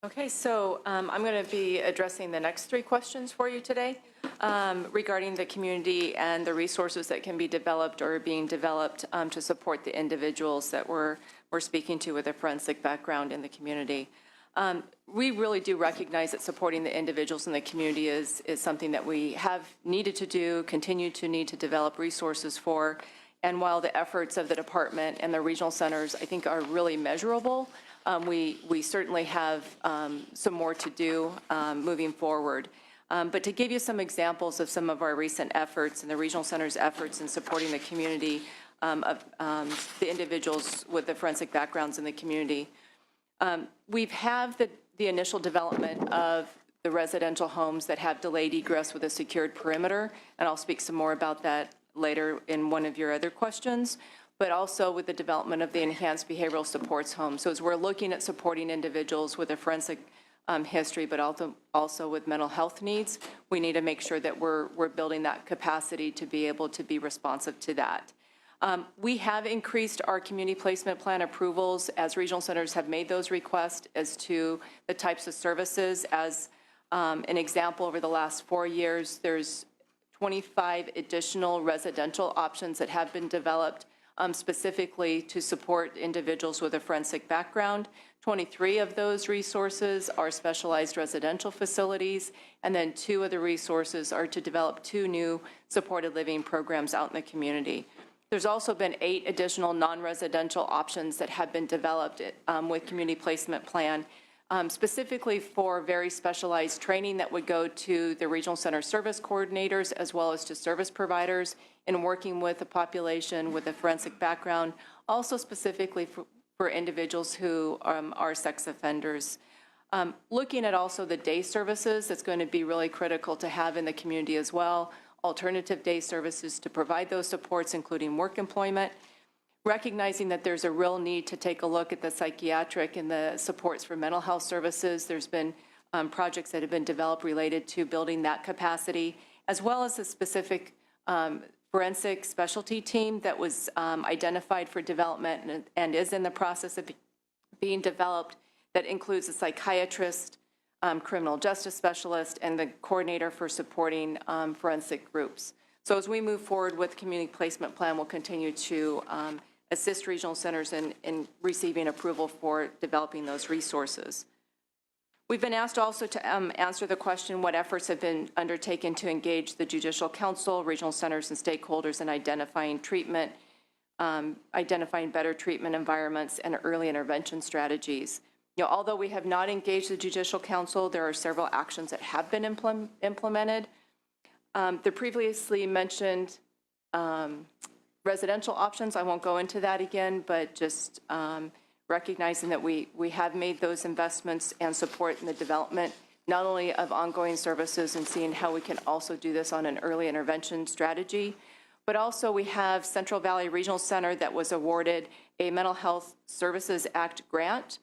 Okay, so I'm going to be addressing the next three questions for you today regarding the community and the resources that can be developed or are being developed to support the individuals that we're speaking to with a forensic background in the community. We really do recognize that supporting the individuals in the community is something that we have needed to do, continue to need to develop resources for. And while the efforts of the department and the regional centers, I think, are really measurable, we certainly have some more to do moving forward. But to give you some examples of some of our recent efforts and the regional center's efforts in supporting the community of the individuals with the forensic backgrounds in the community, we've had the initial development of the residential homes that have delayed egress with a secured perimeter, and I'll speak some more about that later in one of your other questions, but also with the development of the enhanced behavioral supports home. So as we're looking at supporting individuals with a forensic history, but also with mental health needs, we need to make sure that we're building that capacity to be able to be responsive to that. We have increased our community placement plan approvals as regional centers have made those requests as to the types of services. As an example, over the last 4 years, there's 25 additional residential options that have been developed specifically to support individuals with a forensic background. 23 of those resources are specialized residential facilities, and then 2 of the resources are to develop 2 new supported living programs out in the community. There's also been 8 additional non-residential options that have been developed with community placement plan, specifically for very specialized training that would go to the regional center service coordinators as well as to service providers in working with a population with a forensic background, also specifically for individuals who are sex offenders. Looking at also the day services, that's going to be really critical to have in the community as well, alternative day services to provide those supports, including work employment, recognizing that there's a real need to take a look at the psychiatric and the supports for mental health services. There's been projects that have been developed related to building that capacity, as well as a specific forensic specialty team that was identified for development and is in the process of being developed, that includes a psychiatrist, criminal justice specialist, and the coordinator for supporting forensic groups. So as we move forward with community placement plan, we'll continue to assist regional centers in receiving approval for developing those resources. We've been asked also to answer the question, what efforts have been undertaken to engage the Judicial Council, regional centers, and stakeholders in identifying treatment, identifying better treatment environments and early intervention strategies. You know, although we have not engaged the Judicial Council, there are several actions that have been implemented. The previously mentioned residential options, I won't go into that again, but just recognizing that we have made those investments and support in the development, not only of ongoing services and seeing how we can also do this on an early intervention strategy, but also we have Central Valley Regional Center that was awarded a Mental Health Services Act grant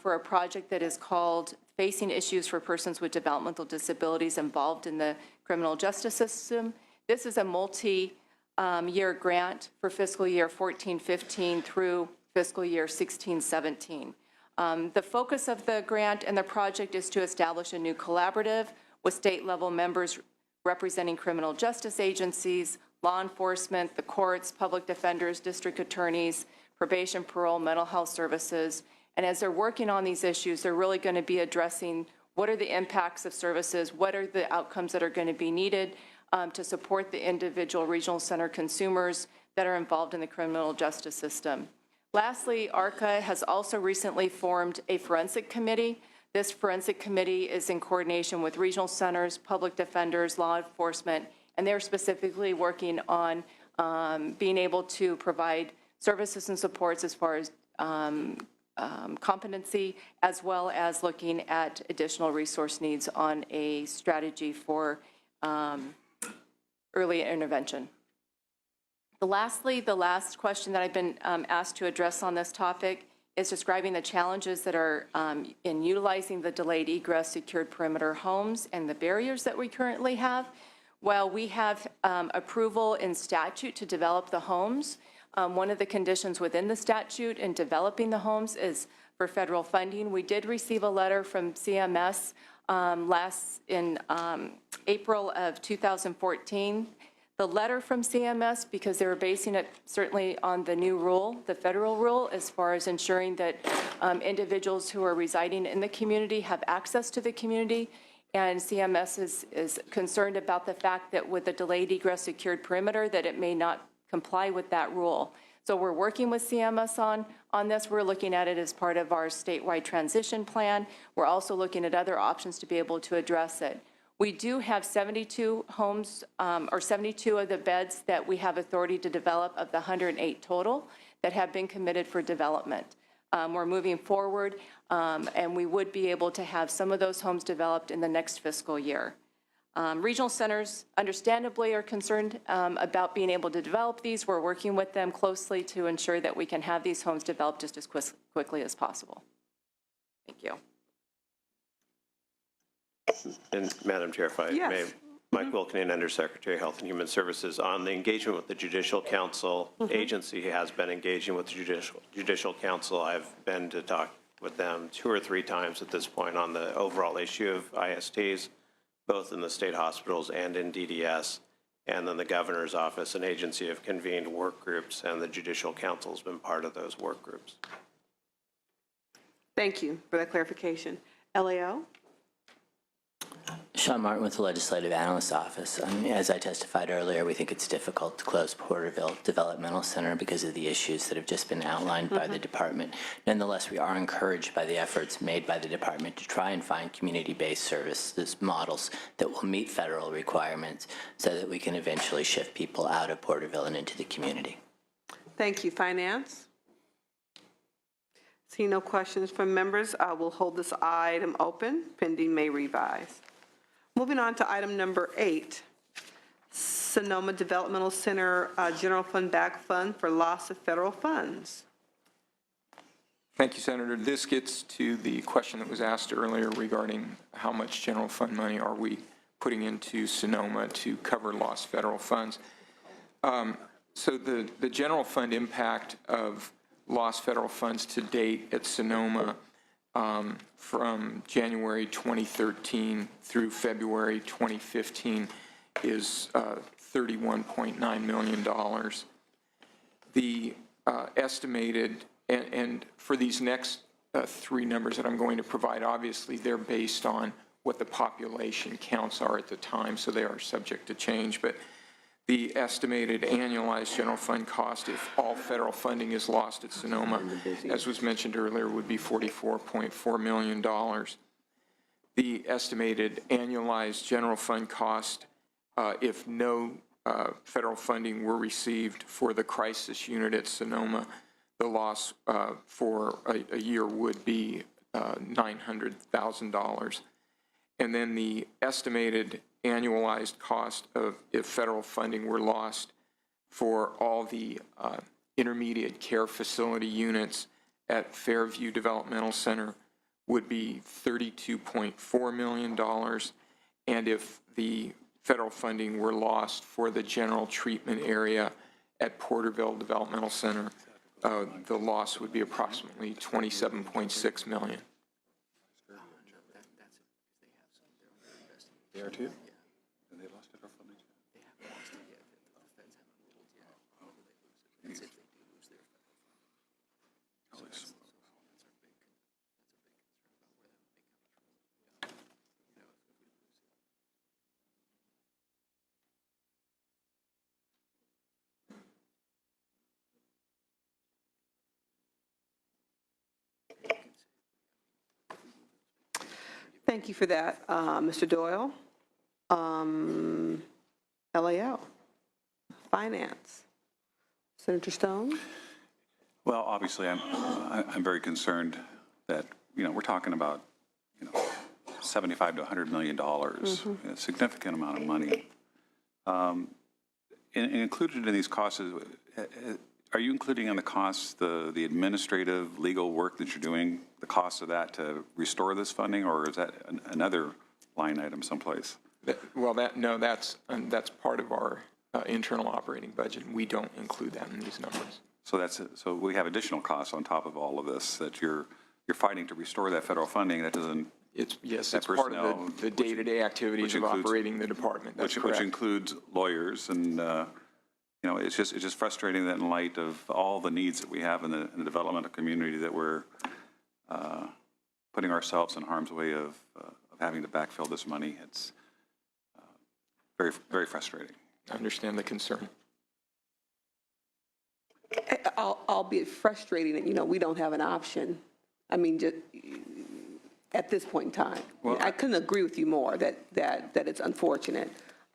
for a project that is called Facing Issues for Persons with Developmental Disabilities Involved in the Criminal Justice System. This is a multi-year grant for fiscal year 14-15 through fiscal year 16-17. The focus of the grant and the project is to establish a new collaborative with state-level members representing criminal justice agencies, law enforcement, the courts, public defenders, district attorneys, probation, parole, mental health services. And as they're working on these issues, they're really going to be addressing what are the impacts of services, what are the outcomes that are going to be needed to support the individual regional center consumers that are involved in the criminal justice system. Lastly, ARCA has also recently formed a forensic committee. This forensic committee is in coordination with regional centers, public defenders, law enforcement, and they're specifically working on being able to provide services and supports as far as competency, as well as looking at additional resource needs on a strategy for early intervention. Lastly, the last question that I've been asked to address on this topic is describing the challenges that are in utilizing the delayed egress secured perimeter homes and the barriers that we currently have. While we have approval in statute to develop the homes, one of the conditions within the statute in developing the homes is for federal funding. We did receive a letter from CMS in April of 2014. The letter from CMS, because they were basing it certainly on the new rule, the federal rule, as far as ensuring that individuals who are residing in the community have access to the community. And CMS is concerned about the fact that with the delayed egress secured perimeter, that it may not comply with that rule. So we're working with CMS on this. We're looking at it as part of our statewide transition plan. We're also looking at other options to be able to address it. We do have 72 homes, or 72 of the beds that we have authority to develop of the 108 total that have been committed for development. We're moving forward, and we would be able to have some of those homes developed in the next fiscal year. Regional centers, understandably, are concerned about being able to develop these. We're working with them closely to ensure that we can have these homes developed just as quickly as possible. Thank you. And Madam Chair, if I may, Mike Wilkening, Undersecretary of Health and Human Services, on the engagement with the Judicial Council agency has been engaging with the Judicial Council. I've been to talk with them 2 or 3 times at this point on the overall issue of ISTs, both in the state hospitals and in DDS. And then the governor's office and agency have convened work groups, and the Judicial Council has been part of those work groups. Thank you for that clarification. LAO? Sean Martin with the Legislative Analyst's Office. As I testified earlier, we think it's difficult to close Porterville Developmental Center because of the issues that have just been outlined by the department. Nonetheless, we are encouraged by the efforts made by the department to try and find community-based services models that will meet federal requirements so that we can eventually shift people out of Porterville and into the community. Thank you. Finance? Seeing no questions from members, I will hold this item open pending May revise. Moving on to item number 8, Sonoma Developmental Center General Fund Back Fund for loss of federal funds. Thank you, Senator. This gets to the question that was asked earlier regarding how much general fund money are we putting into Sonoma to cover lost federal funds. So the general fund impact of lost federal funds to date at Sonoma from January 2013 through February 2015 is $31.9 million. The estimated, and for these next 3 numbers that I'm going to provide, obviously they're based on what the population counts are at the time, so they are subject to change. But the estimated annualized general fund cost, if all federal funding is lost at Sonoma, as was mentioned earlier, would be $44.4 million. The estimated annualized general fund cost, if no federal funding were received for the crisis unit at Sonoma, the loss for a year would be $900,000. And then the estimated annualized cost of if federal funding were lost for all the intermediate care facility units at Fairview Developmental Center would be $32.4 million. And if the federal funding were lost for the general treatment area at Porterville Developmental Center, the loss would be approximately $27.6 million. They are too? And they lost federal funding too? They haven't lost it yet. The feds haven't ruled yet. How will they lose it? That's if they do lose their federal funding. So that's our big concern about where that money comes from. You know, if we lose it. Thank you for that, Mr. Doyle. LAO, Finance. Senator Stone? Well, obviously, I'm very concerned that, we're talking about, $75 to $100 million, a significant amount of money. And included in these costs, are you including in the costs the administrative, legal work that you're doing, the cost of that to restore this funding, or is that another line item someplace? No, that's part of our internal operating budget. We don't include that in these numbers. So we have additional costs on top of all of this that you're you're fighting to restore that federal funding. That doesn't, Yes, that it's part personnel, of the day-to-day activities which of includes- operating the department. That's which correct. includes lawyers, and it's just frustrating that in light of all the needs that we have in the developmental community, that we're putting ourselves in harm's way of having to backfill this money. It's very, very frustrating. I understand the concern. Albeit frustrating that, we don't have an option. I mean, just at this point in time. Well, I couldn't agree with you more that it's unfortunate.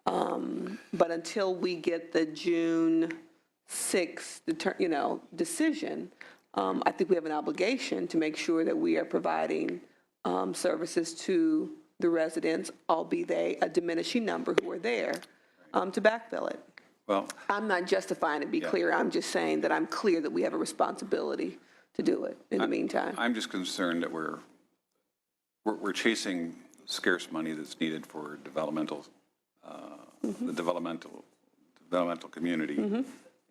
But until we get the June 6th, decision, I think we have an obligation to make sure that we are providing services to the residents, albeit they a diminishing number who are there, to backfill it. Well, I'm not justifying it, be clear. I'm just saying that I'm clear that we have a responsibility to do it in the meantime. I'm just concerned that we're chasing scarce money that's needed for developmental, the developmental community,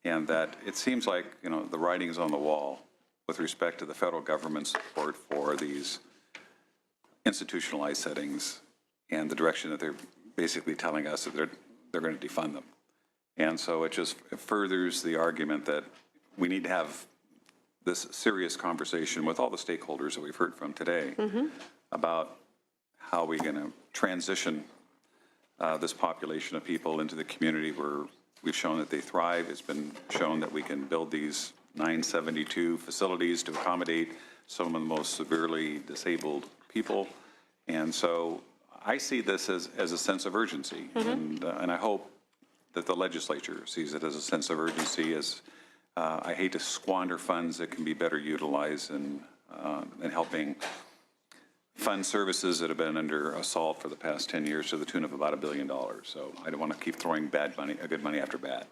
and that it seems like, the writing is on the wall with respect to the federal government's support for these institutionalized settings and the direction that they're basically telling us that they're going to defund them. And so it furthers the argument that we need to have this serious conversation with all the stakeholders that we've heard from today about how we're going to transition this population of people into the community where we've shown that they thrive. It's been shown that we can build these 972 facilities to accommodate some of the most severely disabled people. And so I see this as a sense of urgency, and I hope that the legislature sees it as a sense of urgency. As I hate to squander funds that can be better utilized in helping fund services that have been under assault for the past 10 years to the tune of about $1 billion. So I don't want to keep throwing good money after bad.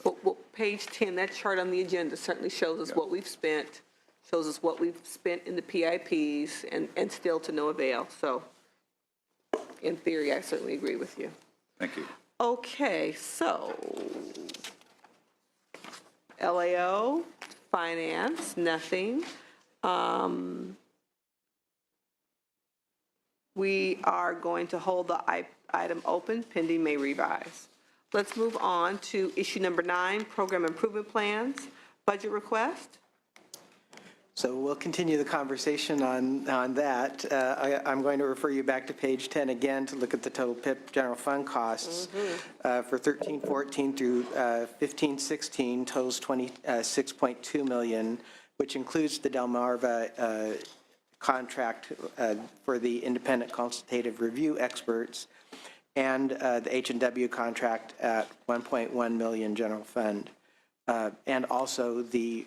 Well, page 10, that chart on the agenda certainly shows us what we've spent, shows us what we've spent in the PIPs, and still to no avail. So in theory, I certainly agree with you. Thank you. Okay, so LAO, finance, nothing. We are going to hold the item open pending May revise. Let's move on to issue number 9, program improvement plans, budget request. So we'll continue the conversation on that. I'm going to refer you back to page 10 again to look at the total PIP general fund costs for 13-14 through 15-16, totals $26.2 million, which includes the Delmarva contract for the independent consultative review experts and the H&W contract at $1.1 million general fund, and also the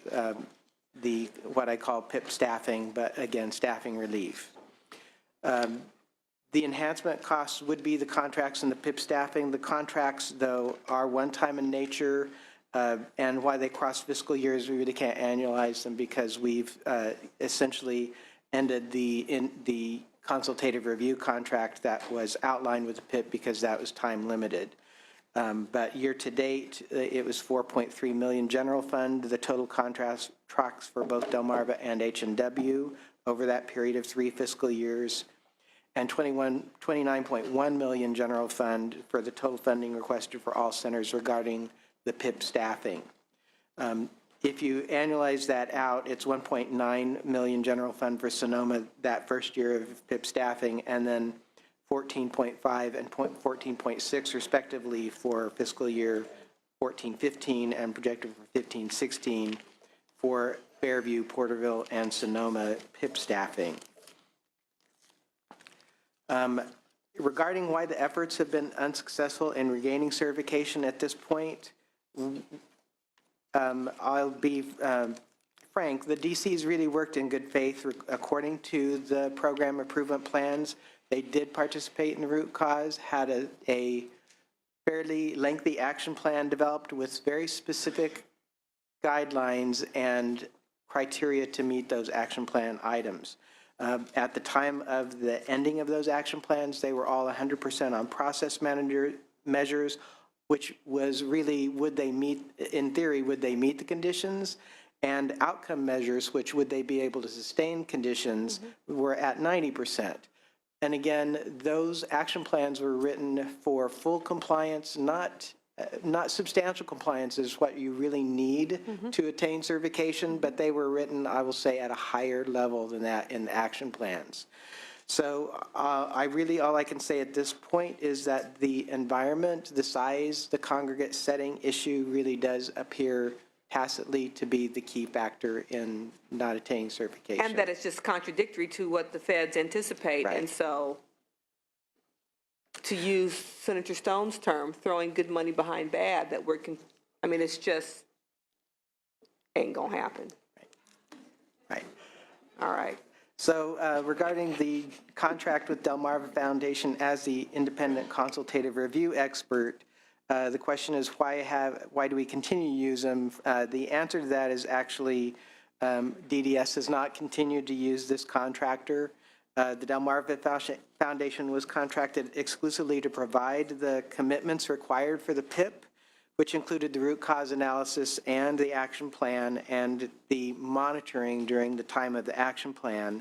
what I call PIP staffing, but again, staffing relief. The enhancement costs would be the contracts and the PIP staffing. The contracts, though, are one-time in nature, and why they cross fiscal years, we really can't annualize them because we've essentially ended the consultative review contract that was outlined with the PIP because that was time limited. But year to date, it was $4.3 million general fund. The total contracts for both Delmarva and H&W over that period of 3 fiscal years, and $29.1 million general fund for the total funding requested for all centers regarding the PIP staffing. If you annualize that out, it's $1.9 million general fund for Sonoma that first year of PIP staffing, and then 14.5 and 14.6 respectively for fiscal year 14-15 and projected for 15-16 for Fairview, Porterville, and Sonoma PIP staffing. Regarding why the efforts have been unsuccessful in regaining certification at this point, I'll be frank, the DCs really worked in good faith according to the program improvement plans. They did participate in the root cause, had a fairly lengthy action plan developed with very specific guidelines and criteria to meet those action plan items. At the time of the ending of those action plans, they were all 100% on process measures, which was really, in theory, would they meet the conditions? and outcome measures, which would they be able to sustain conditions, were at 90%. And again, those action plans were written for full compliance, not substantial compliance is what you really need to attain certification, but they were written, I will say, at a higher level than that in the action plans. So all I can say at this point is that the environment, the size, the congregate setting issue really does appear tacitly to be the key factor in not attaining certification. And that it's just contradictory to what the feds anticipate. Right. And so, to use Senator Stone's term, throwing good money behind bad, that it's just ain't gonna happen. Right. All right. So regarding the contract with Delmarva Foundation as the independent consultative review expert, the question is why do we continue to use them? The answer to that is actually DDS has not continued to use this contractor. The Delmarva Foundation was contracted exclusively to provide the commitments required for the PIP, which included the root cause analysis and the action plan and the monitoring during the time of the action plan.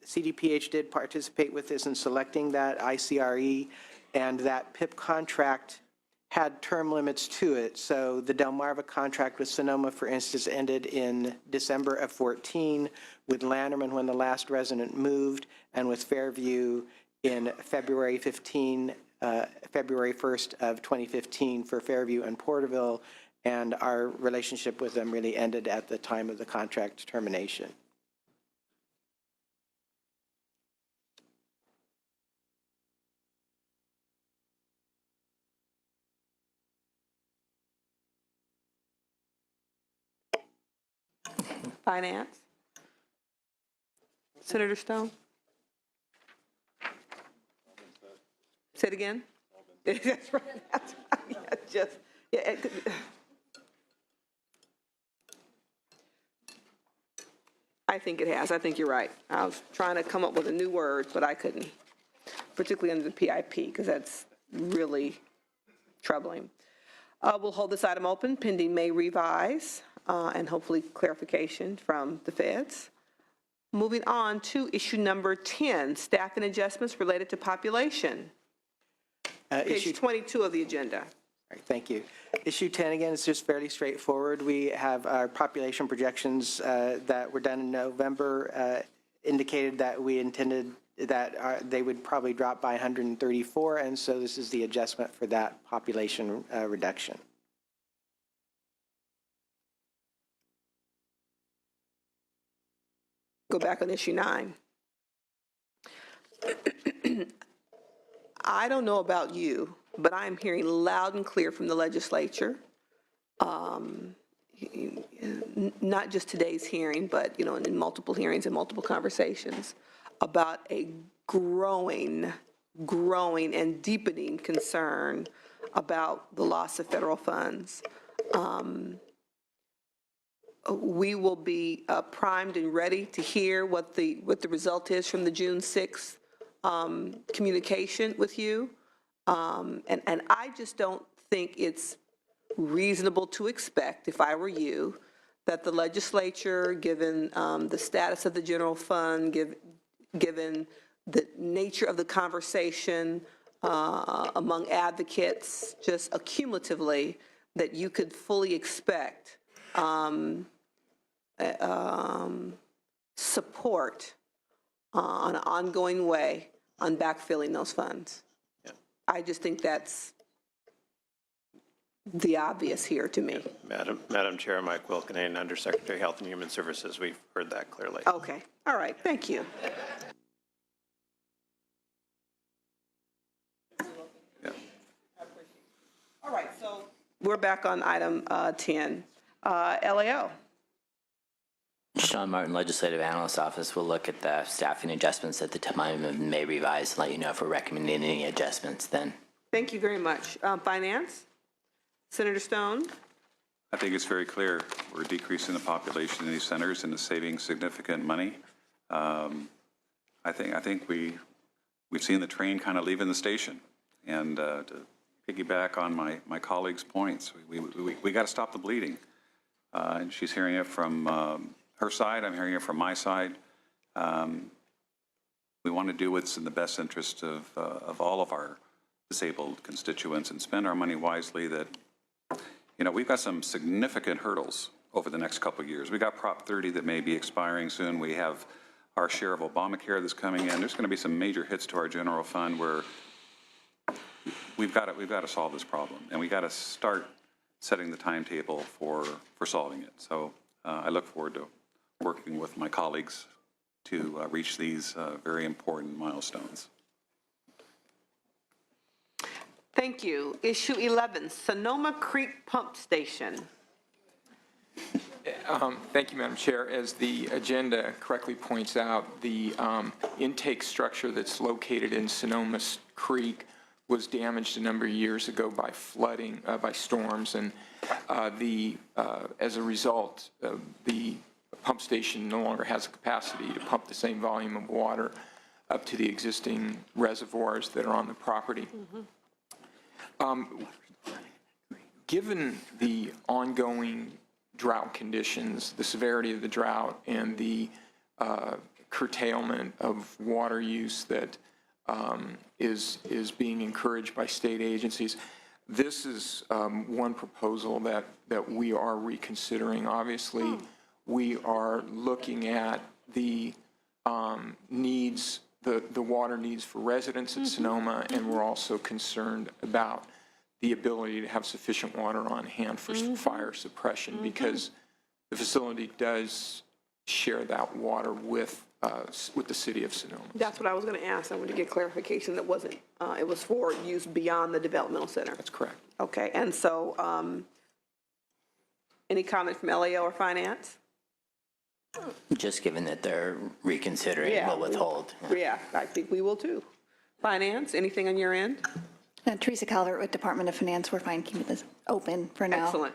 CDPH did participate with this in selecting that ICRE, and that PIP contract had term limits to it. So the Delmarva contract with Sonoma, for instance, ended in December of 14, with Landerman when the last resident moved, and with Fairview in February 1st of 2015 for Fairview and Porterville, and our relationship with them really ended at the time of the contract termination. Finance? Senator Stone? Say it again? That's right. That's right. I think it has. I think you're right. I was trying to come up with a new word, but I couldn't, particularly under the PIP, because that's really troubling. We'll hold this item open pending May revise and hopefully clarification from the feds. Moving on to issue number 10, staffing adjustments related to population. Page 22 of the agenda. All right, thank you. Issue 10, again, is just fairly straightforward. We have our population projections that were done in November indicated that we intended that they would probably drop by 134, and so this is the adjustment for that population reduction. Go back on issue 9. I don't know about you, but I'm hearing loud and clear from the legislature, not just today's hearing, but in multiple hearings and multiple conversations, about a growing and deepening concern about the loss of federal funds. We will be primed and ready to hear what the result is from the June 6th communication with you. And I just don't think it's reasonable to expect, if I were you, that the legislature, given the status of the general fund, given the nature of the conversation among advocates, just accumulatively, that you could fully expect support on an ongoing way on backfilling those funds. Yeah. I just think that's the obvious here to me. Madam Chair, Mike Wilkenane, Undersecretary, Health and Human Services. We've heard that clearly. Okay. All right. Thank you. Yeah. All right. So we're back on item 10. LAO. Sean Martin, Legislative Analyst Office, will look at the staffing adjustments at the time of May revise and let you know if we're recommending any adjustments then. Thank you very much. Finance? Senator Stone? I think it's very clear we're decreasing the population in these centers and saving significant money. I think we've seen the train kind of leaving the station, and to piggyback on my colleague's points. We got to stop the bleeding. And she's hearing it from her side, I'm hearing it from my side. We want to do what's in the best interest of all of our disabled constituents and spend our money wisely. That, you know, we've got some significant hurdles over the next couple of years. We got Prop 30 that may be expiring soon. We have our share of Obamacare that's coming in. There's going to be some major hits to our general fund where we've got to solve this problem, and we got to start setting the timetable for solving it. So I look forward to working with my colleagues to reach these very important milestones. Thank you. Issue 11, Sonoma Creek Pump Station. Thank you, Madam Chair. As the agenda correctly points out, the intake structure that's located in Sonoma Creek was damaged a number of years ago by flooding, by storms, and as a result, the pump station no longer has the capacity to pump the same volume of water up to the existing reservoirs that are on the property. Given the ongoing drought conditions, the severity of the drought, and the curtailment of water use that is being encouraged by state agencies, this is one proposal that we are reconsidering. Obviously, we are looking at the needs, the water needs for residents at Sonoma, and we're also concerned about the ability to have sufficient water on hand for fire suppression, because the facility does share that water with the city of Sonoma. That's what I was going to ask. I wanted to get clarification that wasn't, it was for use beyond the developmental center. That's correct. Okay, and so any comment from LAO or finance? Just given that they're reconsidering, we'll withhold. Yeah, I think we will too. Finance, anything on your end? Teresa Calvert with Department of Finance. We're fine keeping this open for now. Excellent.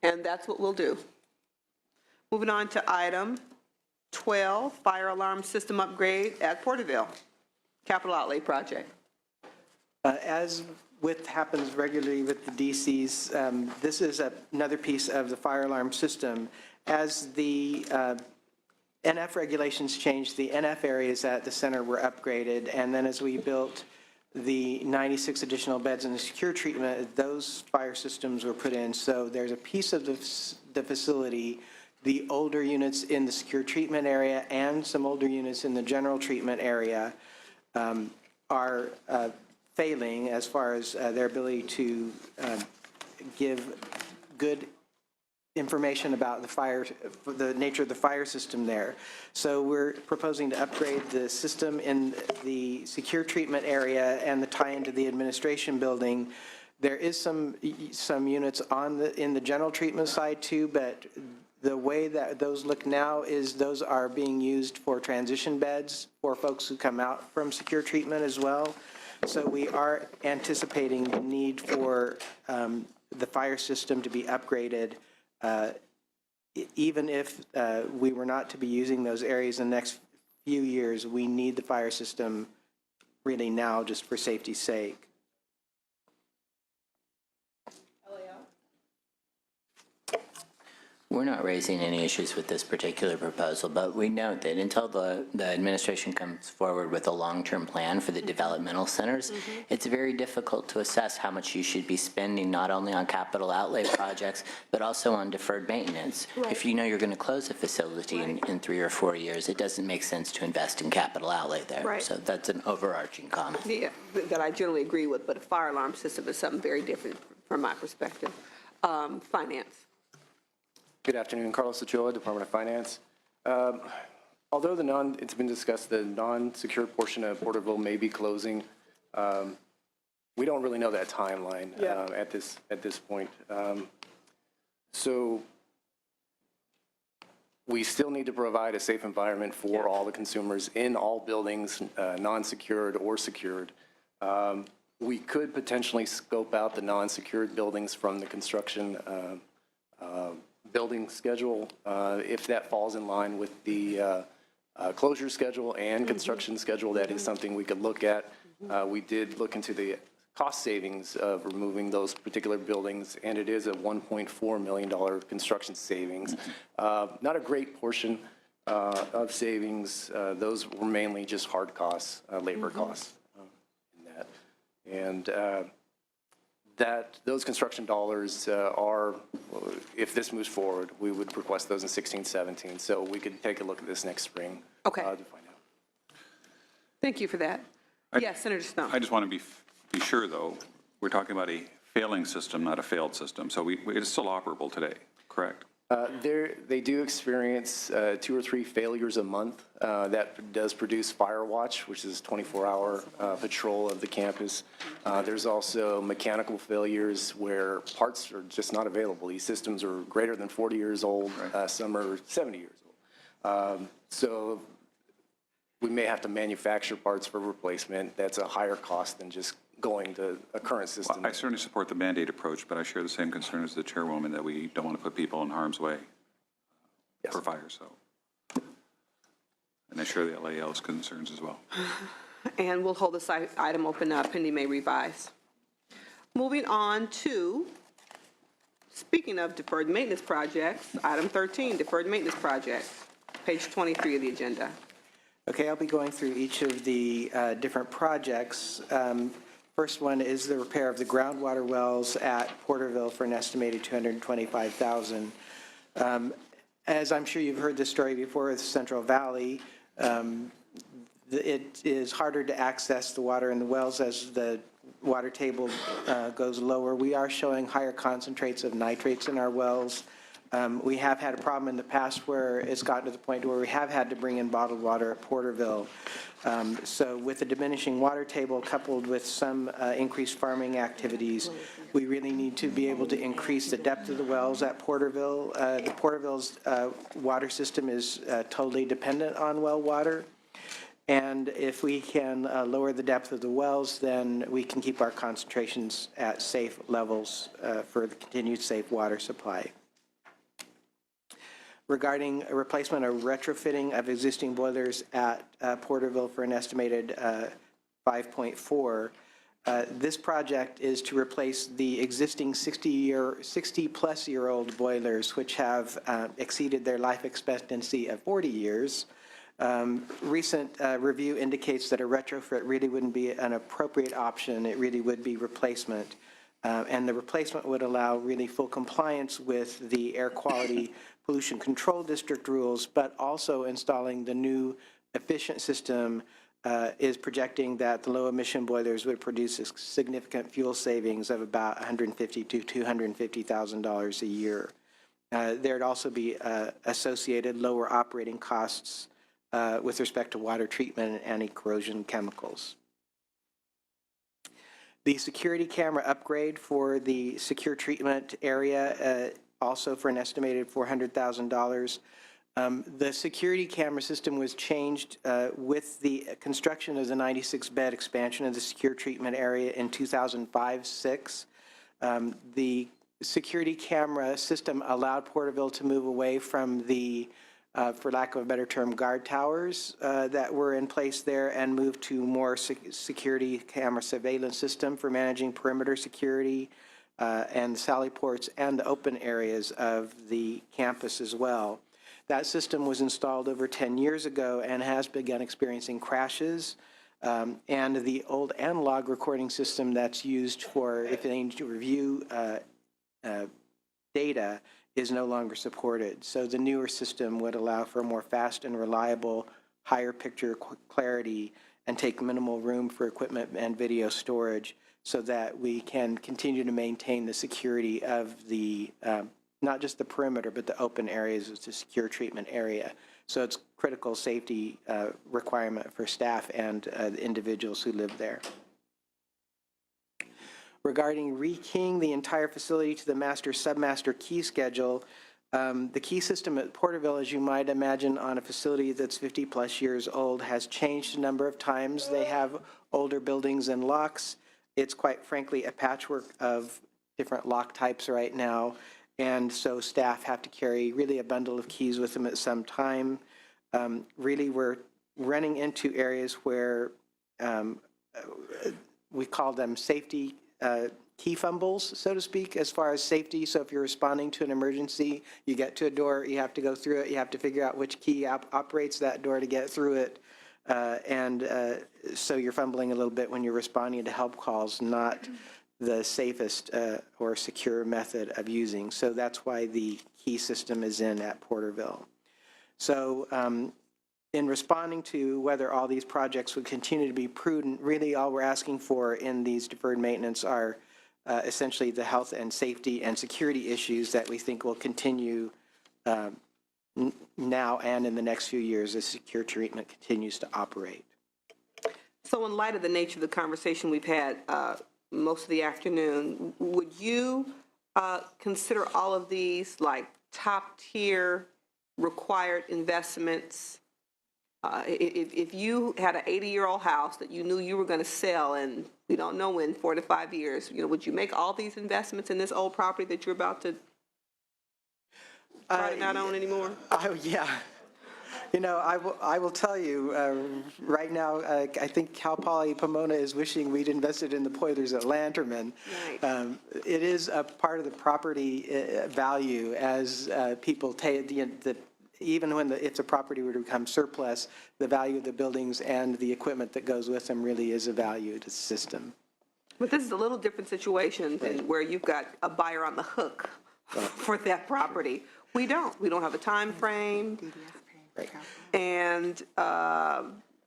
And that's what we'll do. Moving on to item 12, fire alarm system upgrade at Porterville, capital outlay project. As happens regularly with the DCs, this is another piece of the fire alarm system. As the NF regulations changed, the NF areas at the center were upgraded, and then as we built the 96 additional beds in the secure treatment, those fire systems were put in. So there's a piece of the facility, the older units in the secure treatment area and some older units in the general treatment area are failing as far as their ability to give good information about the nature of the fire system there. So we're proposing to upgrade the system in the secure treatment area and the tie into the administration building. There is some units in the general treatment side too, but the way that those look now is those are being used for transition beds for folks who come out from secure treatment as well. So we are anticipating the need for the fire system to be upgraded. Even if we were not to be using those areas in the next few years, we need the fire system really now just for safety's sake. We're not raising any issues with this particular proposal, but we note that until the administration comes forward with a long-term plan for the developmental centers, it's very difficult to assess how much you should be spending not only on capital outlay projects, but also on deferred maintenance. Right. If you know you're going to close a facility in 3 or 4 years, it doesn't make sense to invest in capital outlay there. Right. So that's an overarching comment. Yeah, that I generally agree with, but a fire alarm system is something very different from my perspective. Finance. Good afternoon, Carlos Ochoa, Department of Finance. Although it's been discussed, the non-secured portion of Porterville may be closing. We don't really know that timeline at this point. So we still need to provide a safe environment for all the consumers in all buildings, non-secured or secured. We could potentially scope out the non-secured buildings from the construction building schedule, if that falls in line with the closure schedule and construction schedule. That is something we could look at. We did look into the cost savings of removing those particular buildings, and it is a $1.4 million construction savings. Not a great portion of savings. Those were mainly just hard costs, labor costs in that. And those construction dollars are, if this moves forward, we would request those in 16, 17. So we could take a look at this next spring. Okay. To find out. Thank you for that. Yes, Senator Stone. I just want to be sure, though, we're talking about a failing system, not a failed system. So it's still operable today, correct? They do experience 2 or 3 failures a month. That does produce Fire Watch, which is 24-hour patrol of the campus. There's also mechanical failures where parts are just not available. These systems are greater than 40 years old. Some are 70 years old. So we may have to manufacture parts for replacement. That's a higher cost than just going to a current system. Well, I certainly support the Band-Aid approach, but I share the same concern as the chairwoman that we don't want to put people in harm's way for fire. So, and I share the LAL's concerns as well. And we'll hold this item open up, pending may revise. Moving on to, speaking of deferred maintenance projects, item 13, deferred maintenance projects, page 23 of the agenda. Okay, I'll be going through each of the different projects. First one is the repair of the groundwater wells at Porterville for an estimated $225,000. As I'm sure you've heard this story before with Central Valley, it is harder to access the water in the wells as the water table goes lower. We are showing higher concentrates of nitrates in our wells. We have had a problem in the past where it's gotten to the point where we have had to bring in bottled water at Porterville. So with the diminishing water table coupled with some increased farming activities, we really need to be able to increase the depth of the wells at Porterville. The Porterville's water system is totally dependent on well water. And if we can lower the depth of the wells, then we can keep our concentrations at safe levels for the continued safe water supply. Regarding a replacement or retrofitting of existing boilers at Porterville for an estimated $5.4. This project is to replace the existing 60-plus-year-old boilers, which have exceeded their life expectancy of 40 years. Recent review indicates that a retrofit really wouldn't be an appropriate option. It really would be replacement. And the replacement would allow really full compliance with the air quality pollution control district rules, but also installing the new efficient system is projecting that the low emission boilers would produce a significant fuel savings of about $150,000 to $250,000 a year. There'd also be associated lower operating costs with respect to water treatment and anti-corrosion chemicals. The security camera upgrade for the secure treatment area, also for an estimated $400,000. The security camera system was changed with the construction of the 96-bed expansion of the secure treatment area in 2005-06. The security camera system allowed Porterville to move away from the, for lack of a better term, guard towers that were in place there and move to more security camera surveillance system for managing perimeter security and sally ports and the open areas of the campus as well. That system was installed over 10 years ago and has begun experiencing crashes. And the old analog recording system that's used for, if they need to review data, is no longer supported. So the newer system would allow for a more fast and reliable, higher picture clarity and take minimal room for equipment and video storage so that we can continue to maintain the security of the, not just the perimeter, but the open areas of the secure treatment area. So it's critical safety requirement for staff and the individuals who live there. Regarding rekeying the entire facility to the master-submaster key schedule, the key system at Porterville, as you might imagine, on a facility that's 50-plus years old, has changed a number of times. They have older buildings and locks. It's quite frankly a patchwork of different lock types right now, and so staff have to carry really a bundle of keys with them at some time. Really, we're running into areas where we call them safety key fumbles, so to speak, as far as safety. So if you're responding to an emergency, you get to a door, you have to go through it, you have to figure out which key operates that door to get through it. So you're fumbling a little bit when you're responding to help calls, not the safest or secure method of using. So that's why the key system is in at Porterville. So in responding to whether all these projects would continue to be prudent, really all we're asking for in these deferred maintenance are essentially the health and safety and security issues that we think will continue now and in the next few years as secure treatment continues to operate. So in light of the nature of the conversation we've had most of the afternoon, would you consider all of these like top-tier required investments? If you had an 80-year-old house that you knew you were going to sell in, we don't know when, 4 to 5 years, would you make all these investments in this old property that you're about to try to not own anymore? Yeah. I will tell you, right now, I think Cal Poly Pomona is wishing we'd invested in the Poilers at Lanterman. Right. It is a part of the property value as people take even when if the property were to become surplus, the value of the buildings and the equipment that goes with them really is a value to the system. But this is a little different situation than where you've got a buyer on the hook for that property. We don't. We don't have a time frame. Right. And,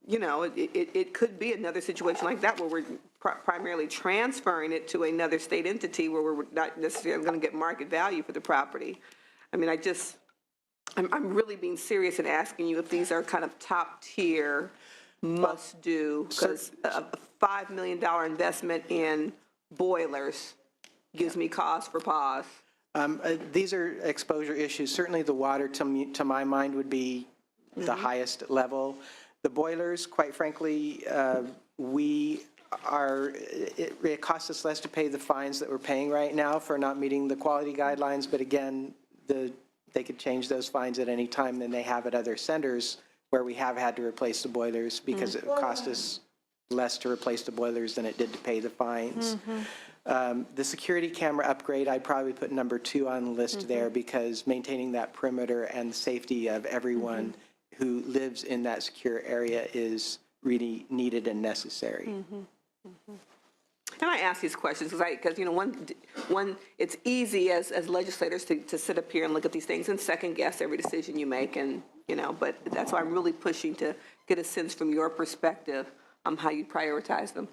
it could be another situation like that where we're primarily transferring it to another state entity where we're not necessarily going to get market value for the property. I mean, I'm really being serious and asking you if these are kind of top tier must do, because a $5 million investment in boilers gives me cause for pause. These are exposure issues. Certainly the water, to my mind, would be the highest level. The boilers, quite frankly, it costs us less to pay the fines that we're paying right now for not meeting the quality guidelines, but again, they could change those fines at any time than they have at other centers where we have had to replace the boilers because it cost us less to replace the boilers than it did to pay the fines. The security camera upgrade, I'd probably put number 2 on the list there because maintaining that perimeter and safety of everyone who lives in that secure area is really needed and necessary. And I ask these questions because one, it's easy as legislators to sit up here and look at these things and second guess every decision you make, and but that's why I'm really pushing to get a sense from your perspective how you prioritize them.